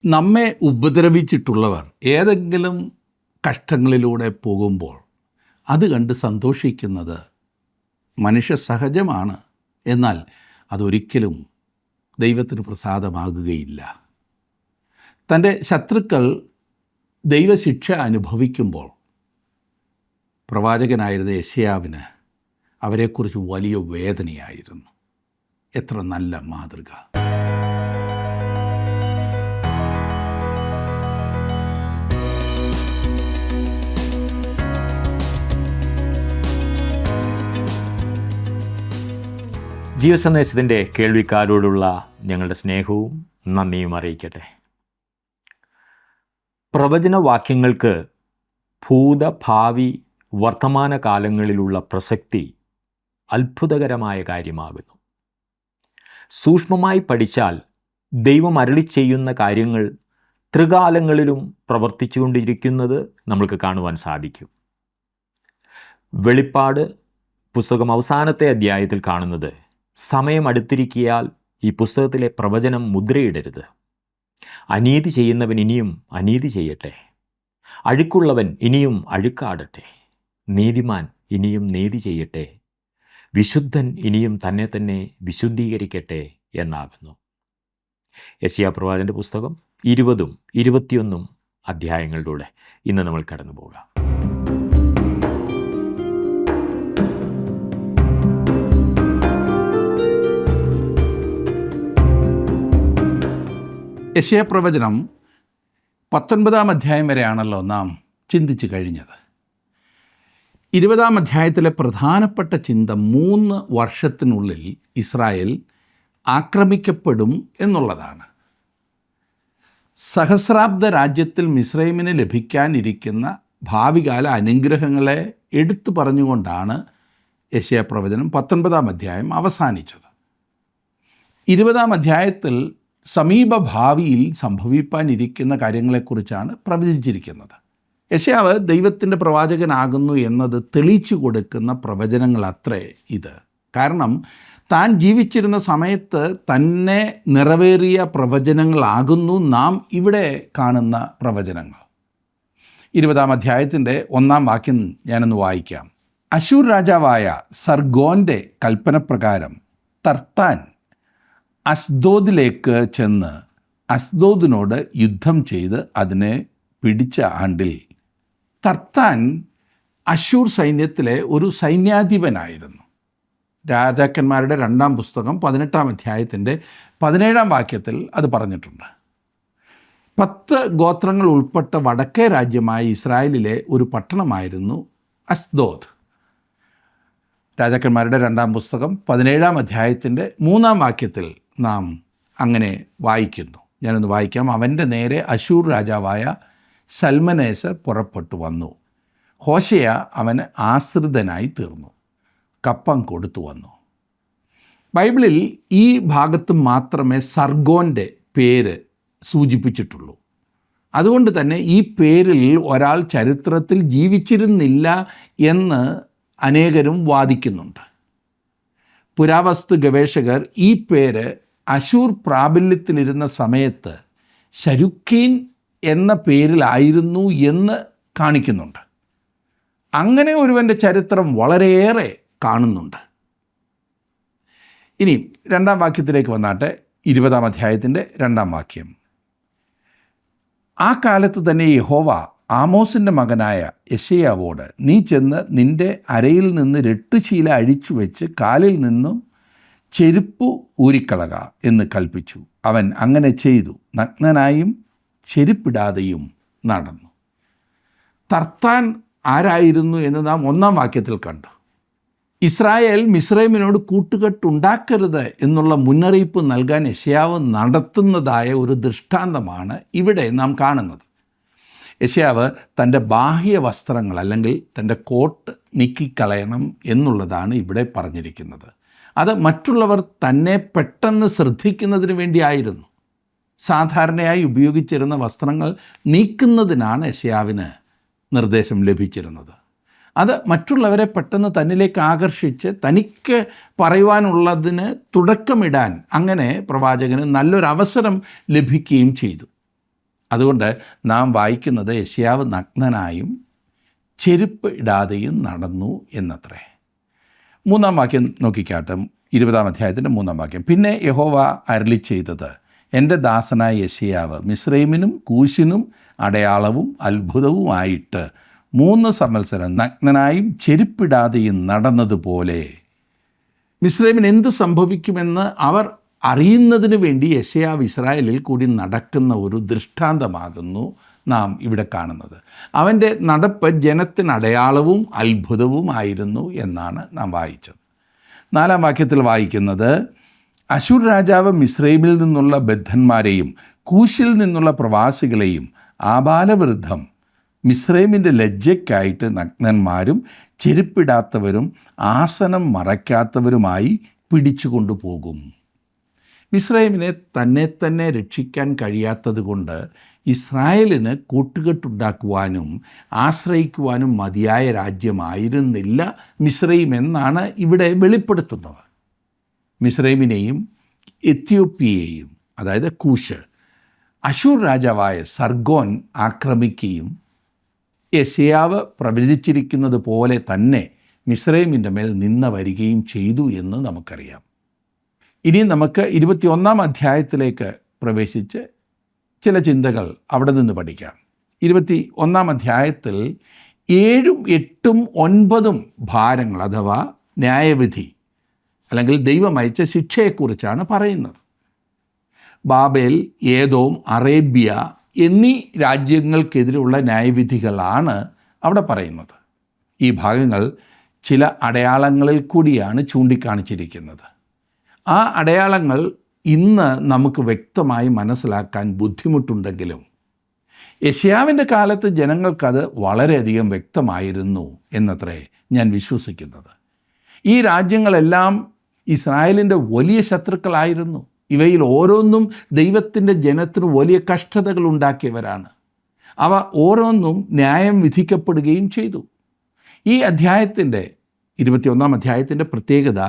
നമ്മെ ഉപദ്രവിച്ചിട്ടുള്ളവർ ഏതെങ്കിലും കഷ്ടങ്ങളിലൂടെ പോകുമ്പോൾ അത് കണ്ട് സന്തോഷിക്കുന്നത് മനുഷ്യ സഹജമാണ്. എന്നാൽ അതൊരിക്കലും ദൈവത്തിന് പ്രസാദമാകുകയില്ല. തൻ്റെ ശത്രുക്കൾ ദൈവശിക്ഷ അനുഭവിക്കുമ്പോൾ പ്രവാചകനായിരുന്ന യെശയ്യാവിന് അവരെക്കുറിച്ച് വലിയ വേദനയായിരുന്നു. എത്ര നല്ല മാതൃക! ജീവസന്ദേശത്തിൻ്റെ കേൾവിക്കാരോടുള്ള ഞങ്ങളുടെ സ്നേഹവും നന്ദിയും അറിയിക്കട്ടെ. പ്രവചനവാക്യങ്ങൾക്ക് ഭൂതഭാവി വർത്തമാന കാലങ്ങളിലുള്ള പ്രസക്തി അത്ഭുതകരമായ കാര്യമാകുന്നു. സൂക്ഷ്മമായി പഠിച്ചാൽ ദൈവം അരുളി ചെയ്യുന്ന കാര്യങ്ങൾ ത്രികാലങ്ങളിലും പ്രവർത്തിച്ചുകൊണ്ടിരിക്കുന്നത് നമുക്ക് കാണുവാൻ സാധിക്കും. വെളിപ്പാട് പുസ്തകം അവസാനത്തെ അധ്യായത്തിൽ കാണുന്നത്, സമയം അടുത്തിരിക്കിയാൽ ഈ പുസ്തകത്തിലെ പ്രവചനം മുദ്രയിടരുത്. അനീതി ചെയ്യുന്നവൻ ഇനിയും അനീതി ചെയ്യട്ടെ, അഴുക്കുള്ളവൻ ഇനിയും അഴുക്കാടട്ടെ, നീതിമാൻ ഇനിയും നീതി ചെയ്യട്ടെ, വിശുദ്ധൻ ഇനിയും തന്നെ തന്നെ വിശുദ്ധീകരിക്കട്ടെ എന്നാകുന്നു. യെശയ്യാ പ്രവാചകന്റെ പുസ്തകം 20ഉം 21ഉം അധ്യായങ്ങളിലൂടെ ഇന്ന് നമ്മൾ കടന്നു പോകാം. യെശയ്യാ പ്രവചനം 19-ാം അധ്യായം വരെയാണല്ലോ നാം ചിന്തിച്ചു കഴിഞ്ഞത്. 20-ാം അധ്യായത്തിലെ പ്രധാനപ്പെട്ട ചിന്ത 3 വർഷത്തിനുള്ളിൽ ഇസ്രായേൽ ആക്രമിക്കപ്പെടും എന്നുള്ളതാണ്. സഹസ്രാബ്ദ രാജ്യത്തിൽ മിസ്രൈമിന് ലഭിക്കാനിരിക്കുന്ന ഭാവികാല അനുഗ്രഹങ്ങളെ എടുത്തു പറഞ്ഞുകൊണ്ടാണ് യെശയ്യാ പ്രവചനം 19-ാം അധ്യായം അവസാനിച്ചത്. 20-ാം അധ്യായത്തിൽ സമീപഭാവിയിൽ സംഭവിപ്പാനിരിക്കുന്ന കാര്യങ്ങളെക്കുറിച്ചാണ് പ്രവചിച്ചിരിക്കുന്നത്. യെശയ്യാവ് ദൈവത്തിൻ്റെ പ്രവാചകനാകുന്നു എന്നത് തെളിയിച്ചു കൊടുക്കുന്ന പ്രവചനങ്ങളത്രേ ഇത്. കാരണം താൻ ജീവിച്ചിരുന്ന സമയത്ത് തന്നെ നിറവേറിയ പ്രവചനങ്ങളാകുന്നു നാം ഇവിടെ കാണുന്ന പ്രവചനങ്ങൾ. 20-ാം അധ്യായത്തിൻ്റെ 1-ാം വാക്യം ഞാനൊന്ന് വായിക്കാം. അശൂർ രാജാവായ സർഗോൻ്റെ കൽപ്പനപ്രകാരം തർത്താൻ അസ്ദോദിലേക്ക് ചെന്ന് അസ്ദോദിനോട് യുദ്ധം ചെയ്ത് അതിനെ പിടിച്ച ആണ്ടിൽ, തർത്താൻ അശൂർ സൈന്യത്തിലെ ഒരു സൈന്യാധിപനായിരുന്നു. രാജാക്കന്മാരുടെ 2-ാം പുസ്തകം 18-ാം അധ്യായത്തിൻ്റെ 17-ാം വാക്യത്തിൽ അത് പറഞ്ഞിട്ടുണ്ട്. 10 ഗോത്രങ്ങൾ ഉൾപ്പെട്ട വടക്കേ രാജ്യമായ ഇസ്രായേലിലെ ഒരു പട്ടണമായിരുന്നു അസ്ദോദ്. രാജാക്കന്മാരുടെ 2-ാം പുസ്തകം 17-ാം അധ്യായത്തിൻ്റെ 3-ാം വാക്യത്തിൽ നാം അങ്ങനെ വായിക്കുന്നു. ഞാനൊന്ന് വായിക്കാം. അവൻ്റെ നേരെ അശൂർ രാജാവായ സൽമനേസർ പുറപ്പെട്ടു വന്നു. ഹോശേയ അവന് ആശ്രിതനായി തീർന്നു, കപ്പം കൊടുത്തു വന്നു. ബൈബിളിൽ ഈ ഭാഗത്ത് മാത്രമേ സർഗോൻ്റെ പേര് സൂചിപ്പിച്ചിട്ടുള്ളൂ. അതുകൊണ്ട് തന്നെ ഈ പേരിൽ ഒരാൾ ചരിത്രത്തിൽ ജീവിച്ചിരുന്നില്ല എന്ന് അനേകരും വാദിക്കുന്നുണ്ട്. പുരാവസ്തു ഗവേഷകർ ഈ പേര് അശൂർ പ്രാബല്യത്തിലിരുന്ന സമയത്ത് ശരുക്കീൻ എന്ന പേരിലായിരുന്നു എന്ന് കാണിക്കുന്നുണ്ട്. അങ്ങനെ ഒരുവൻ്റെ ചരിത്രം വളരെയേറെ കാണുന്നുണ്ട്. ഇനി 2-ാം വാക്യത്തിലേക്ക് വന്നാട്ടെ. 20-ാം അധ്യായത്തിൻ്റെ 2-ാം വാക്യം. ആ കാലത്ത് തന്നെ യഹോവ ആമോസിൻ്റെ മകനായ യെശയ്യാവോട്, നീ ചെന്ന് നിൻ്റെ അരയിൽ നിന്ന് രട്ടുശീല അഴിച്ചു വെച്ച് കാലിൽ നിന്നും ചെരുപ്പ് ഊരിക്കളക എന്ന് കൽപ്പിച്ചു. അവൻ അങ്ങനെ ചെയ്തു, നഗ്നനായും ചെരുപ്പിടാതെയും നടന്നു. തർത്താൻ ആരായിരുന്നു എന്ന് നാം 1-ാം വാക്യത്തിൽ കണ്ടു. ഇസ്രായേൽ മിസ്രൈമിനോട് കൂട്ടുകെട്ടുണ്ടാക്കരുത് എന്നുള്ള മുന്നറിയിപ്പ് നൽകാൻ യെശയ്യാവ് നടത്തുന്നതായ ഒരു ദൃഷ്ടാന്തമാണ് ഇവിടെ നാം കാണുന്നത്. യെശയ്യാവ് തൻ്റെ ബാഹ്യ വസ്ത്രങ്ങൾ അല്ലെങ്കിൽ തൻ്റെ കോട്ട് നീക്കിക്കളയണം എന്നുള്ളതാണ് ഇവിടെ പറഞ്ഞിരിക്കുന്നത്. അത് മറ്റുള്ളവർ തന്നെ പെട്ടെന്ന് ശ്രദ്ധിക്കുന്നതിന് വേണ്ടിയായിരുന്നു. സാധാരണയായി ഉപയോഗിച്ചിരുന്ന വസ്ത്രങ്ങൾ നീക്കുന്നതിനാണ് യെശയ്യാവിന് നിർദ്ദേശം ലഭിച്ചിരുന്നത്. അത് മറ്റുള്ളവരെ പെട്ടെന്ന് തന്നിലേക്ക് ആകർഷിച്ച് തനിക്ക് പറയുവാനുള്ളതിന് തുടക്കമിടാൻ അങ്ങനെ പ്രവാചകന് നല്ലൊരവസരം ലഭിക്കുകയും ചെയ്തു. അതുകൊണ്ട് നാം വായിക്കുന്നത് യെശയ്യാവ് നഗ്നനായും ചെരുപ്പ് ഇടാതെയും നടന്നു എന്നത്രേ. 3-ാം വാക്യം നോക്കിക്കാട്ടെ, 20-ാം അധ്യായത്തിൻ്റെ 3-ാം വാക്യം. പിന്നെ യഹോവ അരുളി ചെയ്തത്, എൻ്റെ ദാസനായ യെശയ്യാവ് മിസ്രയീമിനും കൂശിനും അടയാളവും അത്ഭുതവുമായിട്ട് 3 സംവത്സരം നഗ്നനായും ചെരുപ്പിടാതെയും നടന്നതുപോലെ. മിസ്രയീമിന് എന്ത് സംഭവിക്കുമെന്ന് അവർ അറിയുന്നതിന് വേണ്ടി യെശയ്യാവ് ഇസ്രായേലിൽ കൂടി നടക്കുന്ന ഒരു ദൃഷ്ടാന്തമാകുന്നു നാം ഇവിടെ കാണുന്നത്. അവൻ്റെ നടപ്പ് ജനത്തിന് അടയാളവും അത്ഭുതവുമായിരുന്നു എന്നാണ് നാം വായിച്ചത്. 4-ാം വാക്യത്തിൽ വായിക്കുന്നത്, അശൂർ രാജാവ് മിസ്രയീമിൽ നിന്നുള്ള ബദ്ധന്മാരെയും കൂശിൽ നിന്നുള്ള പ്രവാസികളെയും ആബാലവൃദ്ധം മിസ്രയീമിൻ്റെ ലജ്ജയ്ക്കായിട്ട് നഗ്നന്മാരും ചെരുപ്പിടാത്തവരും ആസനം മറയ്ക്കാത്തവരുമായി പിടിച്ചു പോകും. മിസ്രയീമിനെ തന്നെ രക്ഷിക്കാൻ കഴിയാത്തത് കൊണ്ട് ഇസ്രായേലിന് കൂട്ടുകെട്ടുണ്ടാക്കുവാനും ആശ്രയിക്കുവാനും മതിയായ രാജ്യമായിരുന്നില്ല മിസ്രയീം എന്നാണ് ഇവിടെ വെളിപ്പെടുത്തുന്നത്. മിസ്രയീമിനെയും എത്യോപ്യയെയും, അതായത് കൂശ്, അശൂർ രാജാവായ സർഗോൻ ആക്രമിക്കുകയും യെശയ്യാവ് പ്രവചിച്ചിരിക്കുന്നത് പോലെ തന്നെ മിസ്രയീമിൻ്റെ മേൽ നിന്ന വരികയും ചെയ്തു എന്ന് നമുക്കറിയാം. ഇനി നമുക്ക് 21-ാം അധ്യായത്തിലേക്ക് പ്രവേശിച്ച് ചില ചിന്തകൾ അവിടെ നിന്ന് പഠിക്കാം. 21-ാം അധ്യായത്തിൽ 7, 8, 9 ഭാരങ്ങൾ അഥവാ ന്യായവിധി അല്ലെങ്കിൽ ദൈവം അയച്ച ശിക്ഷയെക്കുറിച്ചാണ് പറയുന്നത്. ബാബേൽ, ഏദോം, അറേബ്യ എന്നീ രാജ്യങ്ങൾക്കെതിരെയുള്ള ന്യായവിധികളാണ് അവിടെ പറയുന്നത്. ഈ ഭാഗങ്ങൾ ചില അടയാളങ്ങളിൽ കൂടിയാണ് ചൂണ്ടിക്കാണിച്ചിരിക്കുന്നത്. ആ അടയാളങ്ങൾ ഇന്ന് നമുക്ക് വ്യക്തമായി മനസ്സിലാക്കാൻ ബുദ്ധിമുട്ടുണ്ടെങ്കിലും യെശയ്യാവിൻ്റെ കാലത്ത് ജനങ്ങൾക്കത് വളരെയധികം വ്യക്തമായിരുന്നു എന്നത്രേ ഞാൻ വിശ്വസിക്കുന്നത്. ഈ രാജ്യങ്ങളെല്ലാം ഇസ്രായേലിൻ്റെ വലിയ ശത്രുക്കളായിരുന്നു. ഇവയിൽ ഓരോന്നും ദൈവത്തിൻ്റെ ജനത്തിന് വലിയ കഷ്ടതകൾ ഉണ്ടാക്കിയവരാണ്. അവ ഓരോന്നും ന്യായം വിധിക്കപ്പെടുകയും ചെയ്തു. ഈ അധ്യായത്തിൻ്റെ 21-ാം അധ്യായത്തിൻ്റെ പ്രത്യേകത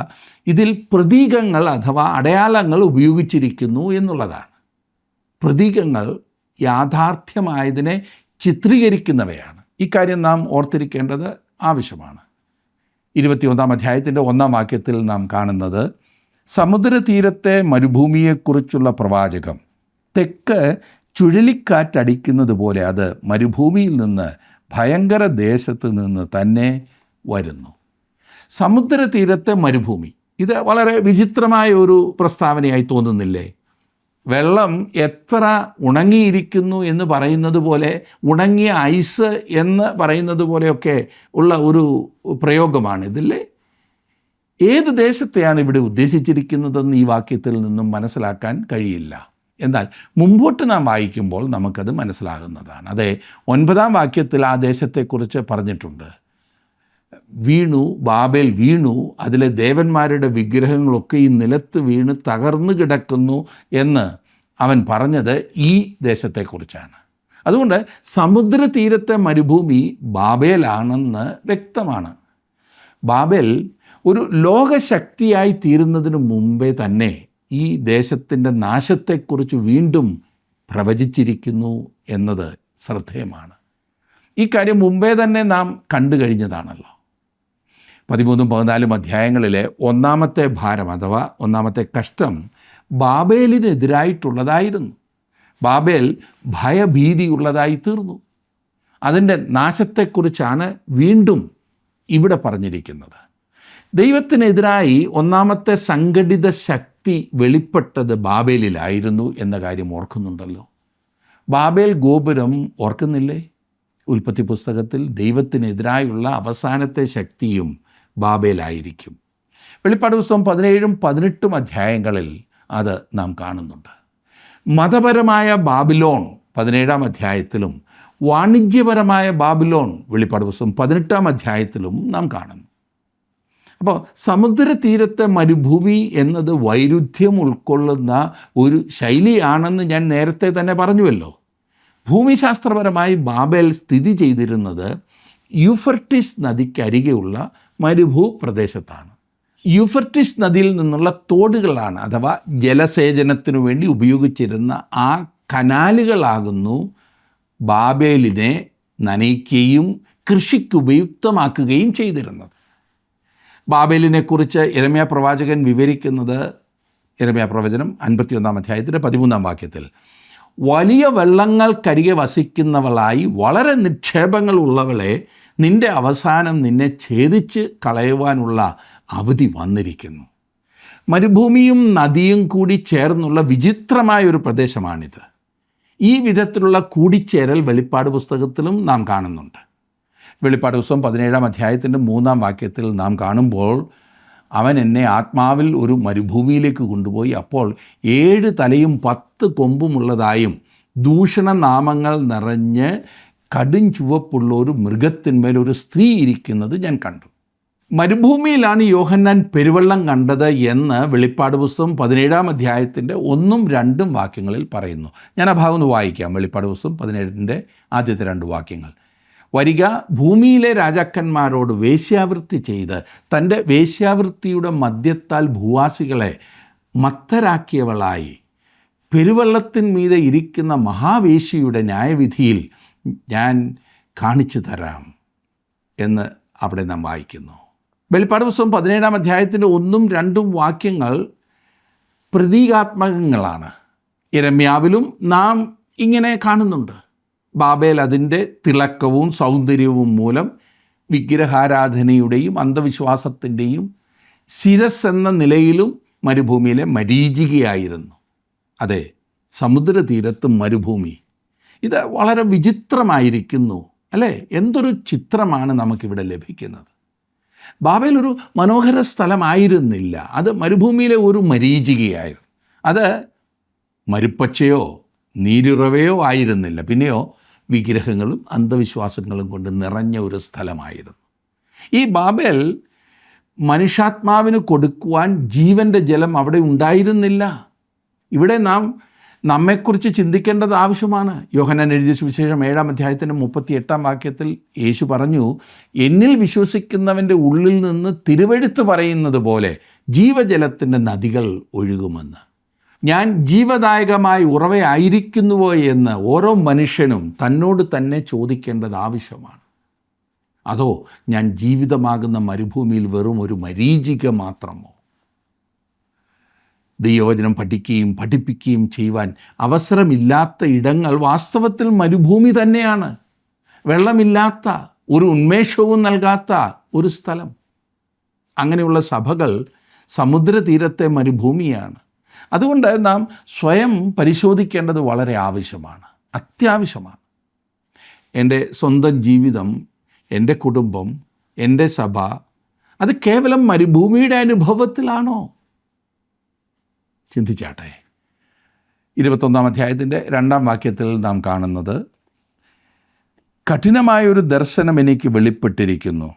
ഇതിൽ പ്രതീകങ്ങൾ അഥവാ അടയാളങ്ങൾ ഉപയോഗിച്ചിരിക്കുന്നു എന്നുള്ളതാണ്. പ്രതീകങ്ങൾ യാഥാർത്ഥ്യമായതിനെ ചിത്രീകരിക്കുന്നവയാണ്. ഇക്കാര്യം നാം ഓർത്തിരിക്കേണ്ടത് ആവശ്യമാണ്. 21-ാം അധ്യായത്തിൻ്റെ 1-ാം വാക്യത്തിൽ നാം കാണുന്നത്, സമുദ്രതീരത്തെ മരുഭൂമിയെക്കുറിച്ചുള്ള പ്രവാചകം തെക്ക് ചുഴലിക്കാറ്റടിക്കുന്നത് പോലെ അത് മരുഭൂമിയിൽ നിന്ന് ഭയങ്കര ദേശത്ത് നിന്ന് തന്നെ വരുന്നു. സമുദ്രതീരത്തെ മരുഭൂമി, ഇത് വളരെ വിചിത്രമായ ഒരു പ്രസ്താവനയായി തോന്നുന്നില്ലേ? വെള്ളം എത്ര ഉണങ്ങിയിരിക്കുന്നു എന്ന് പറയുന്നത് പോലെ, ഉണങ്ങിയ ഐസ് എന്ന് പറയുന്നത് പോലെയൊക്കെ ഉള്ള ഒരു പ്രയോഗമാണ് ഇതില്ലേ? ഏത് ദേശത്തെയാണ് ഇവിടെ ഉദ്ദേശിച്ചിരിക്കുന്നതെന്ന് ഈ വാക്യത്തിൽ നിന്നും മനസ്സിലാക്കാൻ കഴിയില്ല. എന്നാൽ മുമ്പോട്ട് നാം വായിക്കുമ്പോൾ നമുക്കത് മനസ്സിലാകുന്നതാണ്. അതെ, 9-ാം വാക്യത്തിൽ ആ ദേശത്തെക്കുറിച്ച് പറഞ്ഞിട്ടുണ്ട്. ബാബേൽ വീണു, അതിലെ ദേവന്മാരുടെ വിഗ്രഹങ്ങളൊക്കെ ഈ നിലത്ത് വീണ് തകർന്നു കിടക്കുന്നു എന്ന് അവൻ പറഞ്ഞത് ഈ ദേശത്തെക്കുറിച്ചാണ്. അതുകൊണ്ട് സമുദ്രതീരത്തെ മരുഭൂമി ബാബേലാണെന്ന് വ്യക്തമാണ്. ബാബേൽ ഒരു ലോകശക്തിയായി തീരുന്നതിന് മുമ്പേ തന്നെ ഈ ദേശത്തിൻ്റെ നാശത്തെക്കുറിച്ച് വീണ്ടും പ്രവചിച്ചിരിക്കുന്നു എന്നത് ശ്രദ്ധേയമാണ്. ഈ കാര്യം മുമ്പേ തന്നെ നാം കണ്ടു കഴിഞ്ഞതാണല്ലോ. 13, 14 അധ്യായങ്ങളിലെ 1-ാമത്തെ ഭാരം അഥവാ 1-ാമത്തെ കഷ്ടം ബാബേലിനെതിരായിട്ടുള്ളതായിരുന്നു. ബാബേൽ ഭയഭീതിയുള്ളതായി തീർന്നു. അതിൻ്റെ നാശത്തെക്കുറിച്ചാണ് വീണ്ടും ഇവിടെ പറഞ്ഞിരിക്കുന്നത്. ദൈവത്തിനെതിരായി 1-ാമത്തെ സംഘടിത ശക്തി വെളിപ്പെട്ടത് ബാബേലിലായിരുന്നു എന്ന കാര്യം ഓർക്കുന്നുണ്ടല്ലോ. ബാബേൽ ഗോപുരം ഓർക്കുന്നില്ലേ? ഉൽപ്പത്തി പുസ്തകത്തിൽ ദൈവത്തിനെതിരായുള്ള അവസാനത്തെ ശക്തിയും ബാബേലായിരിക്കും. വെളിപ്പാട് പുസ്തകം 17, 18 അധ്യായങ്ങളിൽ അത് നാം കാണുന്നുണ്ട്. മതപരമായ ബാബിലോൺ 17-ാം അധ്യായത്തിലും വാണിജ്യപരമായ ബാബിലോൺ വെളിപ്പാട് പുസ്തകം 18-ാം അധ്യായത്തിലും നാം കാണുന്നു. അപ്പോൾ സമുദ്രതീരത്തെ മരുഭൂമി എന്നത് വൈരുദ്ധ്യം ഉൾക്കൊള്ളുന്ന ഒരു ശൈലിയാണെന്ന് ഞാൻ നേരത്തെ തന്നെ പറഞ്ഞുവല്ലോ. ഭൂമിശാസ്ത്രപരമായി ബാബേൽ സ്ഥിതി ചെയ്തിരുന്നത് യൂഫ്രട്ടീസ് നദിക്കരികെയുള്ള മരുഭൂപ്രദേശത്താണ്. യൂഫ്രട്ടീസ് നദിയിൽ നിന്നുള്ള തോടുകളാണ് അഥവാ ജലസേചനത്തിനു വേണ്ടി ഉപയോഗിച്ചിരുന്ന ആ കനാലുകളാകുന്നു ബാബേലിനെ നനയ്ക്കുകയും കൃഷിക്ക് ഉപയുക്തമാക്കുകയും ചെയ്തിരുന്നത്. ബാബേലിനെക്കുറിച്ച് യിരെമ്യാ പ്രവാചകൻ വിവരിക്കുന്നത് യിരെമ്യാ പ്രവചനം 51 അധ്യായത്തിൻ്റെ 13 വാക്യത്തിൽ, വലിയ വെള്ളങ്ങൾക്കരികെ വസിക്കുന്നവളായി വളരെ നിക്ഷേപങ്ങൾ ഉള്ളവളെ, നിൻ്റെ അവസാനം നിന്നെ ഛേദിച്ച് കളയുവാനുള്ള അവധി വന്നിരിക്കുന്നു. മരുഭൂമിയും നദിയും കൂടി ചേർന്നുള്ള വിചിത്രമായൊരു പ്രദേശമാണിത്. ഈ വിധത്തിലുള്ള കൂടിച്ചേരൽ വെളിപ്പാട് പുസ്തകത്തിലും നാം കാണുന്നുണ്ട്. വെളിപ്പാട് പുസ്തകം 17 അധ്യായത്തിൻ്റെ 3 വാക്യത്തിൽ നാം കാണുമ്പോൾ, അവൻ എന്നെ ആത്മാവിൽ ഒരു മരുഭൂമിയിലേക്ക് കൊണ്ടുപോയി. അപ്പോൾ 7 തലയും 10 കൊമ്പുമുള്ളതായും ദൂഷണനാമങ്ങൾ നിറഞ്ഞ് കടും ചുവപ്പുള്ള ഒരു മൃഗത്തിന്മേൽ ഒരു സ്ത്രീ ഇരിക്കുന്നത് ഞാൻ കണ്ടു. മരുഭൂമിയിലാണ് യോഹന്നാൻ പെരുവെള്ളം കണ്ടത് എന്ന് വെളിപ്പാട് പുസ്തകം 17 അധ്യായത്തിൻ്റെ 1ഉം 2ഉം വാക്യങ്ങളിൽ പറയുന്നു. ഞാൻ ആ ഭാഗം ഒന്ന് വായിക്കാം. വെളിപ്പാട് പുസ്തകം 17 ആദ്യത്തെ 2 വാക്യങ്ങൾ. വരിക, ഭൂമിയിലെ രാജാക്കന്മാരോട് വേശ്യാവൃത്തി ചെയ്ത് തൻ്റെ വേശ്യാവൃത്തിയുടെ മദ്യത്താൽ ഭൂവാസികളെ മത്തരാക്കിയവളായി പെരുവെള്ളത്തിന്മീതെ ഇരിക്കുന്ന മഹാവേശിയുടെ ന്യായവിധിയിൽ ഞാൻ കാണിച്ചു തരാം എന്ന് അവിടെ നാം വായിക്കുന്നു. വെളിപ്പാട് പുസ്തകം 17 അധ്യായത്തിൻ്റെ 1ഉം 2ഉം വാക്യങ്ങൾ പ്രതീകാത്മകങ്ങളാണ്. യിരെമ്യാവിലും നാം ഇങ്ങനെ കാണുന്നുണ്ട്. ബാബേൽ അതിൻ്റെ തിളക്കവും സൗന്ദര്യവും മൂലം വിഗ്രഹാരാധനയുടെയും അന്ധവിശ്വാസത്തിൻ്റെയും ശിരസ് എന്ന നിലയിലും മരുഭൂമിയിലെ മരീചികയായിരുന്നു. അതെ, സമുദ്രതീരത്ത് മരുഭൂമി. ഇത് വളരെ വിചിത്രമായിരിക്കുന്നു അല്ലേ? എന്തൊരു ചിത്രമാണ് നമുക്കിവിടെ ലഭിക്കുന്നത്. ബാബേൽ ഒരു മനോഹര സ്ഥലമായിരുന്നില്ല. അത് മരുഭൂമിയിലെ ഒരു മരീചികയായിരുന്നു. അത് മരുപ്പച്ചയോ നീരുറവയോ ആയിരുന്നില്ല. പിന്നെയോ വിഗ്രഹങ്ങളും അന്ധവിശ്വാസങ്ങളും കൊണ്ട് നിറഞ്ഞ ഒരു സ്ഥലമായിരുന്നു. ഈ ബാബേൽ മനുഷ്യാത്മാവിന് കൊടുക്കുവാൻ ജീവൻ്റെ ജലം അവിടെ ഉണ്ടായിരുന്നില്ല. ഇവിടെ നാം നമ്മെക്കുറിച്ച് ചിന്തിക്കേണ്ടത് ആവശ്യമാണ്. യോഹന്നാൻ എഴുതിയ സുവിശേഷം 7 അധ്യായത്തിൻ്റെ 38 വാക്യത്തിൽ യേശു പറഞ്ഞു, എന്നിൽ വിശ്വസിക്കുന്നവൻ്റെ ഉള്ളിൽ നിന്ന് തിരുവെഴുത്ത് പറയുന്നത് പോലെ ജീവജലത്തിൻ്റെ നദികൾ ഒഴുകുമെന്ന്. ഞാൻ ജീവദായകമായ ഉറവയായിരിക്കുന്നുവോ എന്ന് ഓരോ മനുഷ്യനും തന്നോട് തന്നെ ചോദിക്കേണ്ടത് ആവശ്യമാണ്. അതോ ഞാൻ ജീവിതമാകുന്ന മരുഭൂമിയിൽ വെറും ഒരു മരീചിക മാത്രമോ? ദൈവവചനം പഠിക്കുകയും പഠിപ്പിക്കുകയും ചെയ്യുവാൻ അവസരമില്ലാത്ത ഇടങ്ങൾ വാസ്തവത്തിൽ മരുഭൂമി തന്നെയാണ്. വെള്ളമില്ലാത്ത, ഒരു ഉന്മേഷവും നൽകാത്ത ഒരു സ്ഥലം. അങ്ങനെയുള്ള സഭകൾ സമുദ്രതീരത്തെ മരുഭൂമിയാണ്. അതുകൊണ്ട് നാം സ്വയം പരിശോധിക്കേണ്ടത് വളരെ ആവശ്യമാണ്, അത്യാവശ്യമാണ്. എൻ്റെ സ്വന്തം ജീവിതം, എൻ്റെ കുടുംബം, എൻ്റെ സഭ, അത് കേവലം മരുഭൂമിയുടെ അനുഭവത്തിലാണോ? ചിന്തിച്ചാട്ടെ. 21 അധ്യായത്തിൻ്റെ 2 വാക്യത്തിൽ നാം കാണുന്നത്, കഠിനമായൊരു ദർശനം എനിക്ക് വെളിപ്പെട്ടിരിക്കുന്നു.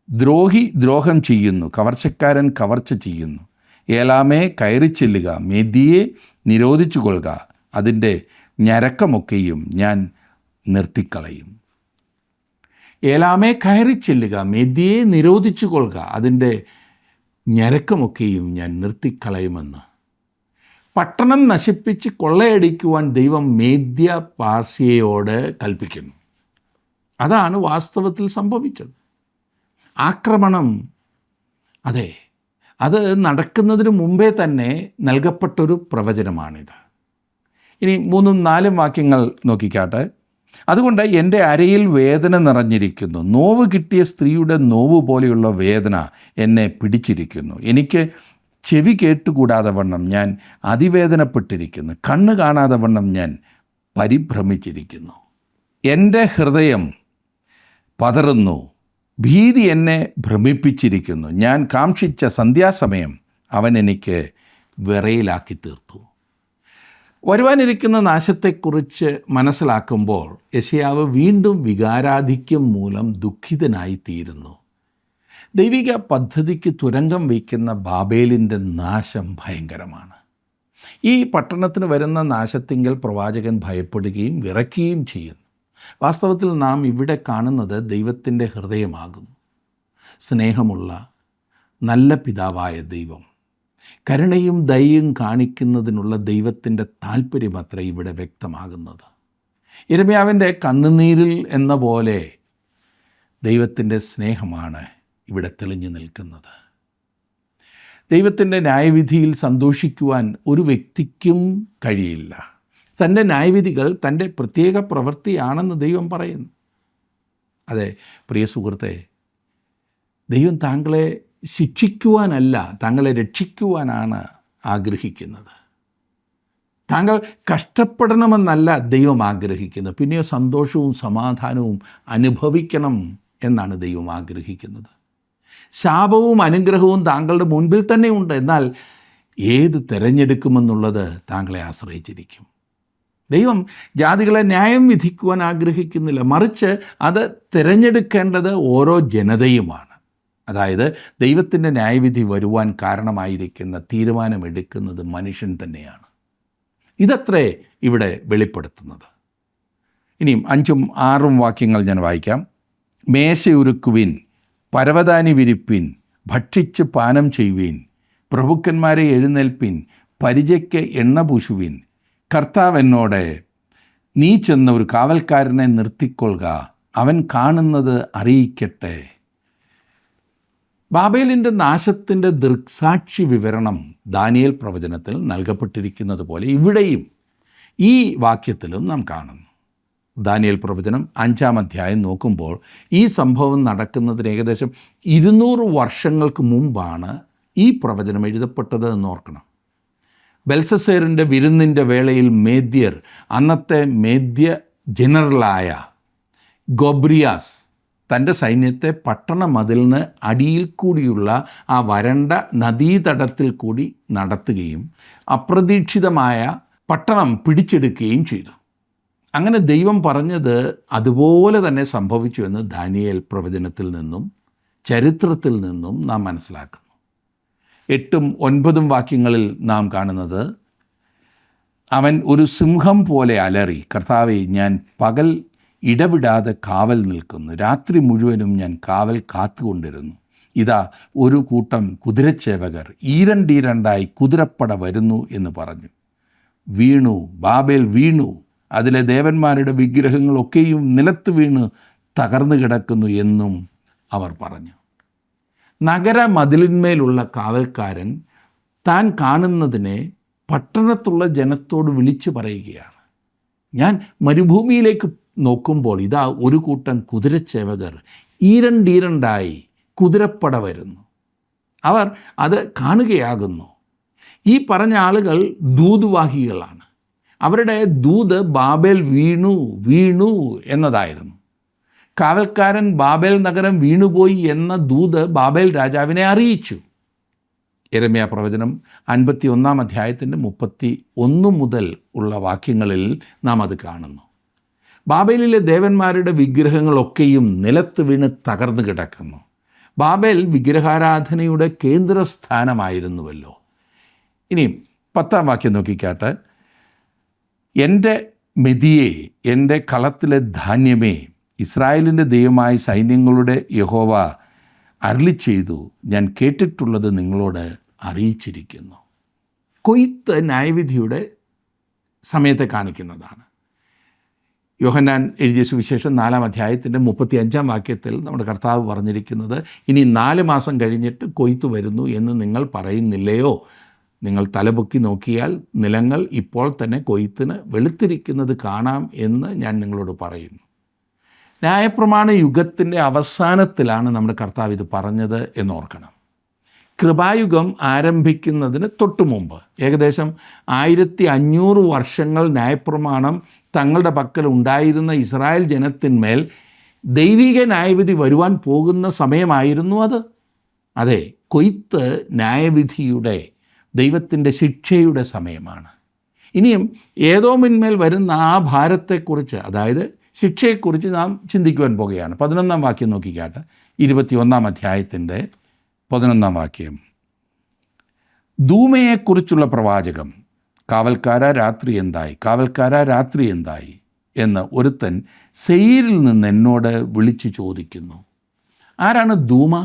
ദ്രോഹി ദ്രോഹം ചെയ്യുന്നു, കവർച്ചക്കാരൻ കവർച്ച ചെയ്യുന്നു. ഏലാമേ കയറിച്ചെല്ലുക, മെതിയെ നിരോധിച്ചു കൊള്ളുക, അതിൻ്റെ ഞരക്കമൊക്കെയും ഞാൻ നിർത്തിക്കളയും. ഏലാമേ കയറിച്ചെല്ലുക, മെതിയെ നിരോധിച്ചു കൊള്ളുക, അതിൻ്റെ ഞരക്കമൊക്കെയും ഞാൻ നിർത്തിക്കളയുമെന്ന്. പട്ടണം നശിപ്പിച്ച് കൊള്ളയടിക്കുവാൻ ദൈവം മേദ്യ പാർസ്യയോട് കൽപ്പിക്കുന്നു. അതാണ് വാസ്തവത്തിൽ സംഭവിച്ചത്. ആക്രമണം, അതെ, അത് നടക്കുന്നതിന് മുമ്പേ തന്നെ നൽകപ്പെട്ടൊരു പ്രവചനമാണിത്. ഇനി 3ഉം 4ഉം വാക്യങ്ങൾ നോക്കിക്കാട്ടെ. അതുകൊണ്ട് എൻ്റെ അരയിൽ വേദന നിറഞ്ഞിരിക്കുന്നു, നോവ് കിട്ടിയ സ്ത്രീയുടെ നോവ് പോലെയുള്ള വേദന എന്നെ പിടിച്ചിരിക്കുന്നു. എനിക്ക് ചെവി കേട്ടുകൂടാതെ വണ്ണം ഞാൻ അതിവേദനപ്പെട്ടിരിക്കുന്നു, കണ്ണ് കാണാതെ വണ്ണം ഞാൻ പരിഭ്രമിച്ചിരിക്കുന്നു. എൻ്റെ ഹൃദയം പതറുന്നു, ഭീതി എന്നെ ഭ്രമിപ്പിച്ചിരിക്കുന്നു. ഞാൻ കാക്ഷിച്ച സന്ധ്യാസമയം അവൻ എനിക്ക് വിറയിലാക്കി തീർത്തു. വരുവാനിരിക്കുന്ന നാശത്തെക്കുറിച്ച് മനസ്സിലാക്കുമ്പോൾ യെശയ്യാവ് വീണ്ടും വികാരാധിക്യം മൂലം ദുഃഖിതനായിത്തീരുന്നു. ദൈവിക പദ്ധതിക്ക് തുരങ്കം വയ്ക്കുന്ന ബാബേലിൻ്റെ നാശം ഭയങ്കരമാണ്. ഈ പട്ടണത്തിന് വരുന്ന നാശത്തിങ്കൽ പ്രവാചകൻ ഭയപ്പെടുകയും വിറയ്ക്കുകയും ചെയ്യുന്നു. വാസ്തവത്തിൽ നാം ഇവിടെ കാണുന്നത് ദൈവത്തിൻ്റെ ഹൃദയമാകുന്നു. സ്നേഹമുള്ള നല്ല പിതാവായ ദൈവം, കരുണയും ദയയും കാണിക്കുന്നതിനുള്ള ദൈവത്തിൻ്റെ താല്പര്യമത്ര ഇവിടെ വ്യക്തമാകുന്നത്. യിരെമ്യാവിൻ്റെ കണ്ണുനീരിൽ എന്ന പോലെ ദൈവത്തിൻ്റെ സ്നേഹമാണ് ഇവിടെ തെളിഞ്ഞു നിൽക്കുന്നത്. ദൈവത്തിൻ്റെ ന്യായവിധിയിൽ സന്തോഷിക്കുവാൻ ഒരു വ്യക്തിക്കും കഴിയില്ല. തൻ്റെ ന്യായവിധികൾ തൻ്റെ പ്രത്യേക പ്രവൃത്തിയാണെന്ന് ദൈവം പറയുന്നു. അതെ പ്രിയ സുഹൃത്തെ, ദൈവം താങ്കളെ ശിക്ഷിക്കുവാനല്ല, താങ്കളെ രക്ഷിക്കുവാനാണ് ആഗ്രഹിക്കുന്നത്. താങ്കൾ കഷ്ടപ്പെടണമെന്നല്ല ദൈവം ആഗ്രഹിക്കുന്നത്, പിന്നെയോ സന്തോഷവും സമാധാനവും അനുഭവിക്കണം എന്നാണ് ദൈവം ആഗ്രഹിക്കുന്നത്. ശാപവും അനുഗ്രഹവും താങ്കളുടെ മുൻപിൽ തന്നെയുണ്ട്. എന്നാൽ ഏത് തിരഞ്ഞെടുക്കുമെന്നുള്ളത് താങ്കളെ ആശ്രയിച്ചിരിക്കും. ദൈവം ജാതികളെ ന്യായം വിധിക്കുവാൻ ആഗ്രഹിക്കുന്നില്ല, മറിച്ച് അത് തിരഞ്ഞെടുക്കേണ്ടത് ഓരോ ജനതയുമാണ്. അതായത് ദൈവത്തിൻ്റെ ന്യായവിധി വരുവാൻ കാരണമായിരിക്കുന്ന തീരുമാനമെടുക്കുന്നത് മനുഷ്യൻ തന്നെയാണ്. ഇതത്രേ ഇവിടെ വെളിപ്പെടുത്തുന്നത്. ഇനിയും 5ഉം 6ഉം വാക്യങ്ങൾ ഞാൻ വായിക്കാം. മേശയൊരുക്കുവിൻ, പരവതാനി വിരിപ്പിൻ, ഭക്ഷിച്ച് പാനം ചെയ്യുവിൻ, പ്രഭുക്കന്മാരെ എഴുന്നേൽപ്പിൻ, പരിചയ്ക്ക് എണ്ണ പൂശുവിൻ. കർത്താവ് എന്നോട്, നീ ചെന്ന ഒരു കാവൽക്കാരനെ നിർത്തിക്കൊള്ളുക, അവൻ കാണുന്നത് അറിയിക്കട്ടെ. ബാബേലിൻ്റെ നാശത്തിൻ്റെ ദൃക്സാക്ഷി വിവരണം ദാനിയേൽ പ്രവചനത്തിൽ നൽകപ്പെട്ടിരിക്കുന്നത് പോലെ ഇവിടെയും ഈ വാക്യത്തിലും നാം കാണുന്നു. ദാനിയേൽ പ്രവചനം 5-ാം അധ്യായം നോക്കുമ്പോൾ ഈ സംഭവം നടക്കുന്നതിന് ഏകദേശം 200 വർഷങ്ങൾക്ക് മുമ്പാണ് ഈ പ്രവചനം എഴുതപ്പെട്ടത് എന്ന് ഓർക്കണം. ബെൽസസേറിൻ്റെ വിരുന്നിൻ്റെ വേളയിൽ മേദ്യർ, അന്നത്തെ മേദ്യ ജനറലായ ഗോബ്രിയാസ് തൻ്റെ സൈന്യത്തെ പട്ടണ മതിലിന് അടിയിൽ കൂടിയുള്ള ആ വരണ്ട നദീതടത്തിൽ കൂടി നടത്തുകയും അപ്രതീക്ഷിതമായ പട്ടണം പിടിച്ചെടുക്കുകയും ചെയ്തു. അങ്ങനെ ദൈവം പറഞ്ഞത് അതുപോലെ തന്നെ സംഭവിച്ചു എന്ന് ദാനിയേൽ പ്രവചനത്തിൽ നിന്നും ചരിത്രത്തിൽ നിന്നും നാം മനസ്സിലാക്കുന്നു. 8ഉം 9ഉം വാക്യങ്ങളിൽ നാം കാണുന്നത്, അവൻ ഒരു സിംഹം പോലെ അലറി, കർത്താവേ, ഞാൻ പകൽ ഇടവിടാതെ കാവൽ നിൽക്കുന്നു, രാത്രി മുഴുവനും ഞാൻ കാവൽ കാത്തുകൊണ്ടിരുന്നു. ഇതാ ഒരു കൂട്ടം കുതിരച്ചേവകർ ഈരണ്ടീരണ്ടായി കുതിരപ്പട വരുന്നു എന്ന് പറഞ്ഞു. വീണു, ബാബേൽ വീണു, അതിലെ ദേവന്മാരുടെ വിഗ്രഹങ്ങളൊക്കെയും നിലത്ത് വീണ് തകർന്നു കിടക്കുന്നു എന്നും അവർ പറഞ്ഞു. നഗര മതിലിന്മേലുള്ള കാവൽക്കാരൻ താൻ കാണുന്നതിനെ പട്ടണത്തുള്ള ജനത്തോട് വിളിച്ചു പറയുകയാണ്. ഞാൻ മരുഭൂമിയിലേക്ക് നോക്കുമ്പോൾ ഇതാ ഒരു കൂട്ടം കുതിരച്ചേവകർ ഈരണ്ടീരണ്ടായി കുതിരപ്പട വരുന്നു. അവർ അത് കാണുകയാകുന്നു. ഈ പറഞ്ഞ ആളുകൾ ദൂതുവാഹികളാണ്. അവരുടെ ദൂത് ബാബേൽ വീണു വീണു എന്നതായിരുന്നു. കാവൽക്കാരൻ ബാബേൽ നഗരം വീണുപോയി എന്ന ദൂത് ബാബേൽ രാജാവിനെ അറിയിച്ചു. യിരെമ്യാ പ്രവചനം 51-ാം അധ്യായത്തിൻ്റെ 31 മുതൽ ഉള്ള വാക്യങ്ങളിൽ നാം അത് കാണുന്നു. ബാബേലിലെ ദേവന്മാരുടെ വിഗ്രഹങ്ങളൊക്കെയും നിലത്ത് വീണ് തകർന്നു കിടക്കുന്നു. ബാബേൽ വിഗ്രഹാരാധനയുടെ കേന്ദ്രസ്ഥാനമായിരുന്നുവല്ലോ. ഇനിയും 10-ാം വാക്യം നോക്കിക്കാട്ടെ. എൻ്റെ മെതിയെ, എൻ്റെ കളത്തിലെ ധാന്യമേ, ഇസ്രായേലിൻ്റെ ദൈവമായ സൈന്യങ്ങളുടെ യഹോവ അരുളിച്ചെയ്തു, ഞാൻ കേട്ടിട്ടുള്ളത് നിങ്ങളോട് അറിയിച്ചിരിക്കുന്നു. കൊയ്ത്ത് ന്യായവിധിയുടെ സമയത്തെ കാണിക്കുന്നതാണ്. യോഹന്നാൻ എഴുതിയ സുവിശേഷം 4-ാം അധ്യായത്തിൻ്റെ 35-ാം വാക്യത്തിൽ നമ്മുടെ കർത്താവ് പറഞ്ഞിരിക്കുന്നത്, ഇനി 4 മാസം കഴിഞ്ഞിട്ട് കൊയ്ത്ത് വരുന്നു എന്ന് നിങ്ങൾ പറയുന്നില്ലയോ? നിങ്ങൾ തലപൊക്കി നോക്കിയാൽ നിലങ്ങൾ ഇപ്പോൾ തന്നെ കൊയ്ത്തിന് വെളുത്തിരിക്കുന്നത് കാണാം എന്ന് ഞാൻ നിങ്ങളോട് പറയുന്നു. ന്യായപ്രമാണ യുഗത്തിൻ്റെ അവസാനത്തിലാണ് നമ്മുടെ കർത്താവ് ഇത് പറഞ്ഞത് എന്നോർക്കണം. കൃപായുഗം ആരംഭിക്കുന്നതിന് തൊട്ടു മുമ്പ് ഏകദേശം 1500 വർഷങ്ങൾ ന്യായപ്രമാണം തങ്ങളുടെ പക്കൽ ഉണ്ടായിരുന്ന ഇസ്രായേൽ ജനത്തിന്മേൽ ദൈവിക ന്യായവിധി വരുവാൻ പോകുന്ന സമയമായിരുന്നു അത്. അതെ, കൊയ്ത്ത് ന്യായവിധിയുടെ, ദൈവത്തിൻ്റെ ശിക്ഷയുടെ സമയമാണ്. ഇനിയും ഏദോമിന്മേൽ വരുന്ന ആ ഭാരത്തെക്കുറിച്ച്, അതായത് ശിക്ഷയെക്കുറിച്ച് നാം ചിന്തിക്കുവാൻ പോകുകയാണ്. 11-ാം വാക്യം നോക്കിക്കാട്ടെ. 21-ാം അധ്യായത്തിൻ്റെ 11-ാം വാക്യം. ധൂമയെക്കുറിച്ചുള്ള പ്രവാചകം, കാവൽക്കാരാ രാത്രി എന്തായി, കാവൽക്കാരാ രാത്രി എന്തായി എന്ന് ഒരുത്തൻ സെയീരിൽ നിന്ന് എന്നോട് വിളിച്ചു ചോദിക്കുന്നു. ആരാണ് ധൂമ?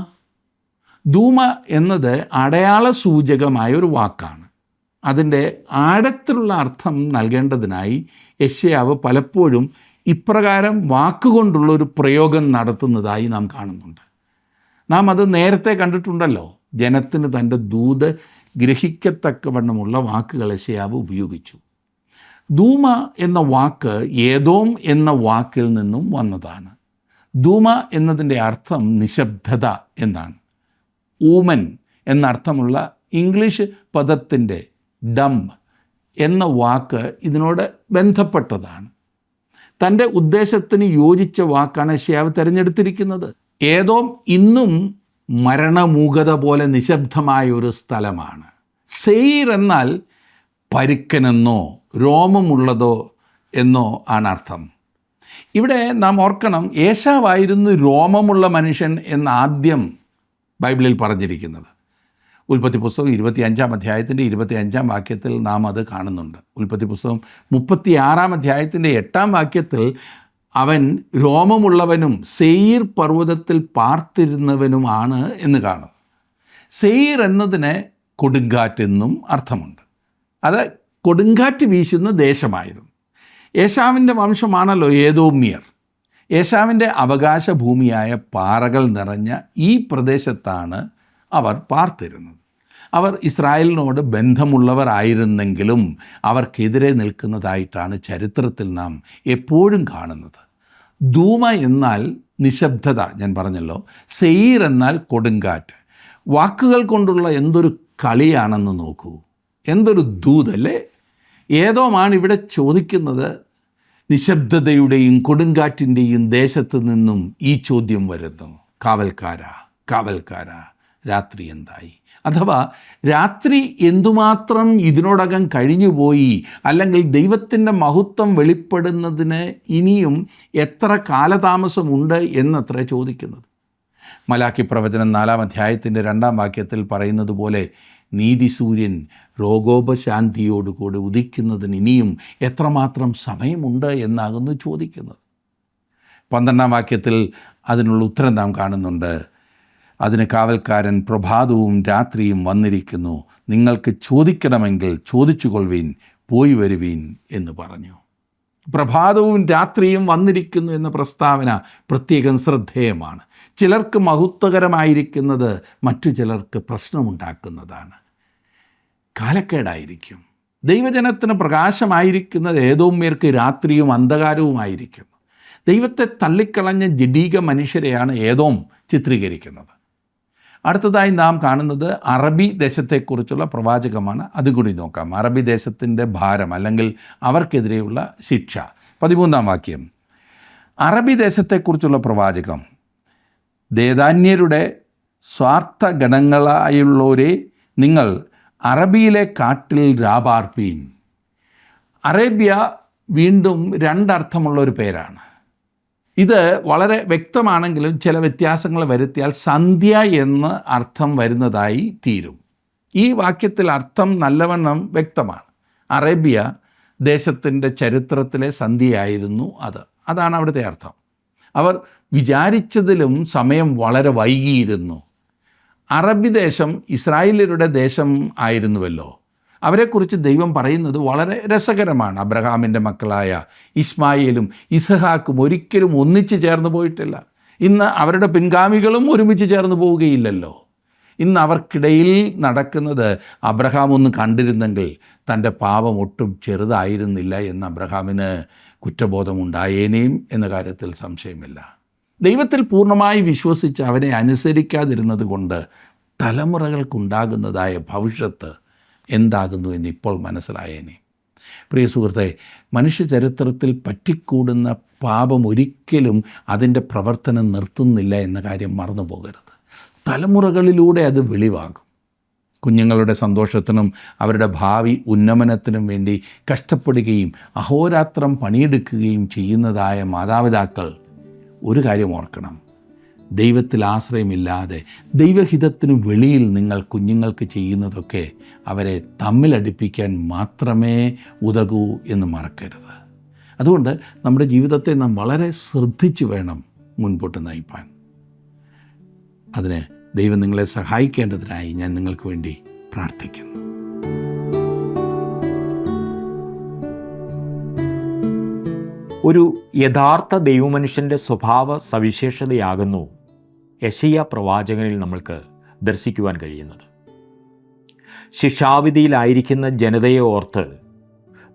ധൂമ എന്നത് അടയാള സൂചകമായ ഒരു വാക്കാണ്. അതിൻ്റെ ആഴത്തിലുള്ള അർത്ഥം നൽകേണ്ടതിനായി യെശയ്യാവ് പലപ്പോഴും ഇപ്രകാരം വാക്കുകൊണ്ടുള്ള ഒരു പ്രയോഗം നടത്തുന്നതായി നാം കാണുന്നുണ്ട്. നാം അത് നേരത്തെ കണ്ടിട്ടുണ്ടല്ലോ. ജനത്തിന് തൻ്റെ ദൂത് ഗ്രഹിക്കത്തക്കവണ്ണമുള്ള വാക്കുകൾ യെശയ്യാവ് ഉപയോഗിച്ചു. ദൂമ എന്ന വാക്ക് ഏദോം എന്ന വാക്കിൽ നിന്നും വന്നതാണ്. ദൂമ എന്നതിൻ്റെ അർത്ഥം നിശബ്ദത എന്നാണ്. ഊമൻ എന്നർത്ഥമുള്ള ഇംഗ്ലീഷ് പദത്തിൻ്റെ ഡം എന്ന വാക്ക് ഇതിനോട് ബന്ധപ്പെട്ടതാണ്. തൻ്റെ ഉദ്ദേശത്തിന് യോജിച്ച വാക്കാണ് യെശയ്യാവ് തിരഞ്ഞെടുത്തിരിക്കുന്നത്. ഏദോം ഇന്നും മരണമൂകത പോലെ നിശബ്ദമായ ഒരു സ്ഥലമാണ്. സെയീർ എന്നാൽ പരുക്കനെന്നോ രോമമുള്ളതോ എന്നോ ആണ് അർത്ഥം. ഇവിടെ നാം ഓർക്കണം, ഏശാവായിരുന്നു രോമമുള്ള മനുഷ്യൻ എന്ന് ആദ്യം ബൈബിളിൽ പറഞ്ഞിരിക്കുന്നത്. ഉൽപ്പത്തി പുസ്തകം 25-ാം അധ്യായത്തിൻ്റെ 25-ാം വാക്യത്തിൽ നാം അത് കാണുന്നുണ്ട്. ഉൽപ്പത്തി പുസ്തകം 36-ാം അധ്യായത്തിൻ്റെ 8-ാം വാക്യത്തിൽ അവൻ രോമമുള്ളവനും സെയീർ പർവ്വതത്തിൽ പാർത്തിരുന്നവനുമാണ് എന്ന് കാണും. സെയീർ എന്നതിന് കൊടുങ്കാറ്റെന്നും അർത്ഥമുണ്ട്. അത് കൊടുങ്കാറ്റ് വീശുന്ന ദേശമായിരുന്നു. ഏശാവിൻ്റെ വംശമാണല്ലോ ഏദോമ്യർ. ഏശാവിൻ്റെ അവകാശ ഭൂമിയായ പാറകൾ നിറഞ്ഞ ഈ പ്രദേശത്താണ് അവർ പാർത്തിരുന്നത്. അവർ ഇസ്രായേലിനോട് ബന്ധമുള്ളവർ ആയിരുന്നെങ്കിലും അവർക്കെതിരെ നിൽക്കുന്നതായിട്ടാണ് ചരിത്രത്തിൽ നാം എപ്പോഴും കാണുന്നത്. ധൂമ എന്നാൽ നിശബ്ദത, ഞാൻ പറഞ്ഞല്ലോ. സെയീർ എന്നാൽ കൊടുങ്കാറ്റ്. വാക്കുകൾ കൊണ്ടുള്ള എന്തൊരു കളിയാണെന്ന് നോക്കൂ. എന്തൊരു ദൂതല്ലേ. ഏതോമാണ് ഇവിടെ ചോദിക്കുന്നത്. നിശബ്ദതയുടെയും കൊടുങ്കാറ്റിൻ്റെയും ദേശത്ത് നിന്നും ഈ ചോദ്യം വരുന്നു. കാവൽക്കാരാ, കാവൽക്കാരാ, രാത്രി എന്തായി? അഥവാ രാത്രി എന്തുമാത്രം ഇതിനോടകം കഴിഞ്ഞുപോയി, അല്ലെങ്കിൽ ദൈവത്തിൻ്റെ മഹത്വം വെളിപ്പെടുന്നതിന് ഇനിയും എത്ര കാലതാമസമുണ്ട് എന്നത്ര ചോദിക്കുന്നത്. മലാക്കി പ്രവചനം 4-ാം അധ്യായത്തിൻ്റെ 2-ാം വാക്യത്തിൽ പറയുന്നത് പോലെ നീതിസൂര്യൻ രോഗോപശാന്തിയോടുകൂടി ഉദിക്കുന്നതിന് ഇനിയും എത്രമാത്രം സമയമുണ്ട് എന്നാകുന്നു ചോദിക്കുന്നത്. 12-ാം വാക്യത്തിൽ അതിനുള്ള ഉത്തരം നാം കാണുന്നുണ്ട്. അതിന് കാവൽക്കാരൻ പ്രഭാതവും രാത്രിയും വന്നിരിക്കുന്നു, നിങ്ങൾക്ക് ചോദിക്കണമെങ്കിൽ ചോദിച്ചുകൊള്ളുവീൻ, പോയി വരുവീൻ എന്ന് പറഞ്ഞു. പ്രഭാതവും രാത്രിയും വന്നിരിക്കുന്നു എന്ന പ്രസ്താവന പ്രത്യേകം ശ്രദ്ധേയമാണ്. ചിലർക്ക് മഹത്വകരമായിരിക്കുന്നത് മറ്റു ചിലർക്ക് പ്രശ്നമുണ്ടാക്കുന്നതാണ്. കാലക്കേടായിരിക്കും. ദൈവജനത്തിന് പ്രകാശമായിരിക്കുന്നത് ഏദോമ്യർക്ക് രാത്രിയും അന്ധകാരവുമായിരിക്കുന്നു. ദൈവത്തെ തള്ളിക്കളഞ്ഞ ജഡീക മനുഷ്യരെയാണ് ഏദോം ചിത്രീകരിക്കുന്നത്. അടുത്തതായി നാം കാണുന്നത് അറബി ദേശത്തെക്കുറിച്ചുള്ള പ്രവാചകമാണ്. അതുകൂടി നോക്കാം. അറബി ദേശത്തിൻ്റെ ഭാരം അല്ലെങ്കിൽ അവർക്കെതിരെയുള്ള ശിക്ഷ. 13-ാം വാക്യം. അറബി ദേശത്തെക്കുറിച്ചുള്ള പ്രവാചകം. ദേദാന്യരുടെ സ്വാർത്ഥ ഗണങ്ങളായുള്ളവരെ, നിങ്ങൾ അറബിയിലെ കാട്ടിൽ രാപാർപ്പീൻ. അറേബ്യ വീണ്ടും രണ്ടർത്ഥമുള്ള ഒരു പേരാണ്. ഇത് വളരെ വ്യക്തമാണെങ്കിലും ചില വ്യത്യാസങ്ങൾ വരുത്തിയാൽ സന്ധ്യ എന്ന് അർത്ഥം വരുന്നതായി തീരും. ഈ വാക്യത്തിൽ അർത്ഥം നല്ലവണ്ണം വ്യക്തമാണ്. അറേബ്യ ദേശത്തിൻ്റെ ചരിത്രത്തിലെ സന്ധ്യയായിരുന്നു അത്. അതാണ് അവിടുത്തെ അർത്ഥം. അവർ വിചാരിച്ചതിലും സമയം വളരെ വൈകിയിരുന്നു. അറബി ദേശം ഇസ്രായേലിയരുടെ ദേശം ആയിരുന്നുവല്ലോ. അവരെക്കുറിച്ച് ദൈവം പറയുന്നത് വളരെ രസകരമാണ്. അബ്രഹാമിൻ്റെ മക്കളായ ഇസ്മായേലും ഇസഹാക്കും ഒരിക്കലും ഒന്നിച്ച് ചേർന്ന് പോയിട്ടില്ല. ഇന്ന് അവരുടെ പിൻഗാമികളും ഒരുമിച്ച് ചേർന്ന് പോവുകയില്ലല്ലോ. ഇന്ന് അവർക്കിടയിൽ നടക്കുന്നത് അബ്രഹാം ഒന്ന് കണ്ടിരുന്നെങ്കിൽ തൻ്റെ പാപം ഒട്ടും ചെറുതായിരുന്നില്ല എന്ന് അബ്രഹാമിന് കുറ്റബോധമുണ്ടായേനേയും എന്ന കാര്യത്തിൽ സംശയമില്ല. ദൈവത്തിൽ പൂർണ്ണമായി വിശ്വസിച്ച് അവനെ അനുസരിക്കാതിരുന്നത് കൊണ്ട് തലമുറകൾക്കുണ്ടാകുന്നതായ ഭവിഷ്യത്ത് എന്താകുന്നു എന്ന് ഇപ്പോൾ മനസ്സിലായേനെ. പ്രിയ സുഹൃത്തെ, മനുഷ്യ ചരിത്രത്തിൽ പറ്റിക്കൂടുന്ന പാപം ഒരിക്കലും അതിൻ്റെ പ്രവർത്തനം നിർത്തുന്നില്ല എന്ന കാര്യം മറന്നു പോകരുത്. തലമുറകളിലൂടെ അത് വെളിവാകും. കുഞ്ഞുങ്ങളുടെ സന്തോഷത്തിനും അവരുടെ ഭാവി ഉന്നമനത്തിനും വേണ്ടി കഷ്ടപ്പെടുകയും അഹോരാത്രം പണിയെടുക്കുകയും ചെയ്യുന്നതായ മാതാപിതാക്കൾ ഒരു കാര്യം ഓർക്കണം. ദൈവത്തിൽ ആശ്രയമില്ലാതെ ദൈവഹിതത്തിനു വെളിയിൽ നിങ്ങൾ കുഞ്ഞുങ്ങൾക്ക് ചെയ്യുന്നതൊക്കെ അവരെ തമ്മിലടിപ്പിക്കാൻ മാത്രമേ ഉതകൂ എന്ന് മറക്കരുത്. അതുകൊണ്ട് നമ്മുടെ ജീവിതത്തെ നാം വളരെ ശ്രദ്ധിച്ചു വേണം മുൻപോട്ട് നയിപ്പാൻ. അതിന് ദൈവം നിങ്ങളെ സഹായിക്കേണ്ടതിനായി ഞാൻ നിങ്ങൾക്ക് വേണ്ടി പ്രാർത്ഥിക്കുന്നു. ഒരു യഥാർത്ഥ ദൈവമനുഷ്യൻ്റെ സ്വഭാവ സവിശേഷതയാകുന്നു യെശയ്യാ പ്രവാചകനിൽ നമ്മൾക്ക് ദർശിക്കുവാൻ കഴിയുന്നത്. ശിക്ഷാവിധിയിലായിരിക്കുന്ന ജനതയെ ഓർത്ത്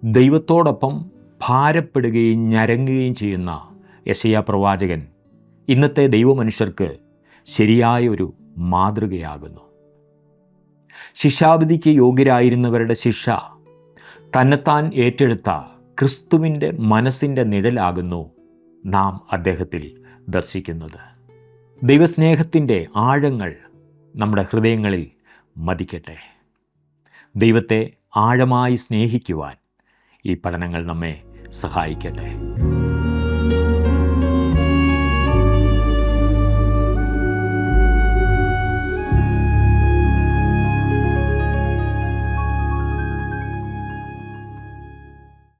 ദൈവത്തോടൊപ്പം ഭാരപ്പെടുകയും ഞരങ്ങുകയും ചെയ്യുന്ന യെശയ്യാ പ്രവാചകൻ ഇന്നത്തെ ദൈവമനുഷ്യർക്ക് ശരിയായ ഒരു മാതൃകയാകുന്നു. ശിക്ഷാവിധിക്ക് യോഗ്യരായിരുന്നവരുടെ ശിക്ഷ തന്നെത്താൻ ഏറ്റെടുത്ത ക്രിസ്തുവിൻ്റെ മനസ്സിൻ്റെ നിഴലാകുന്നു നാം അദ്ദേഹത്തിൽ ദർശിക്കുന്നത്. ദൈവസ്നേഹത്തിൻ്റെ ആഴങ്ങൾ നമ്മുടെ ഹൃദയങ്ങളിൽ മതിക്കട്ടെ. ദൈവത്തെ ആഴമായി സ്നേഹിക്കുവാൻ ഈ പഠനങ്ങൾ നമ്മെ സഹായിക്കട്ടെ.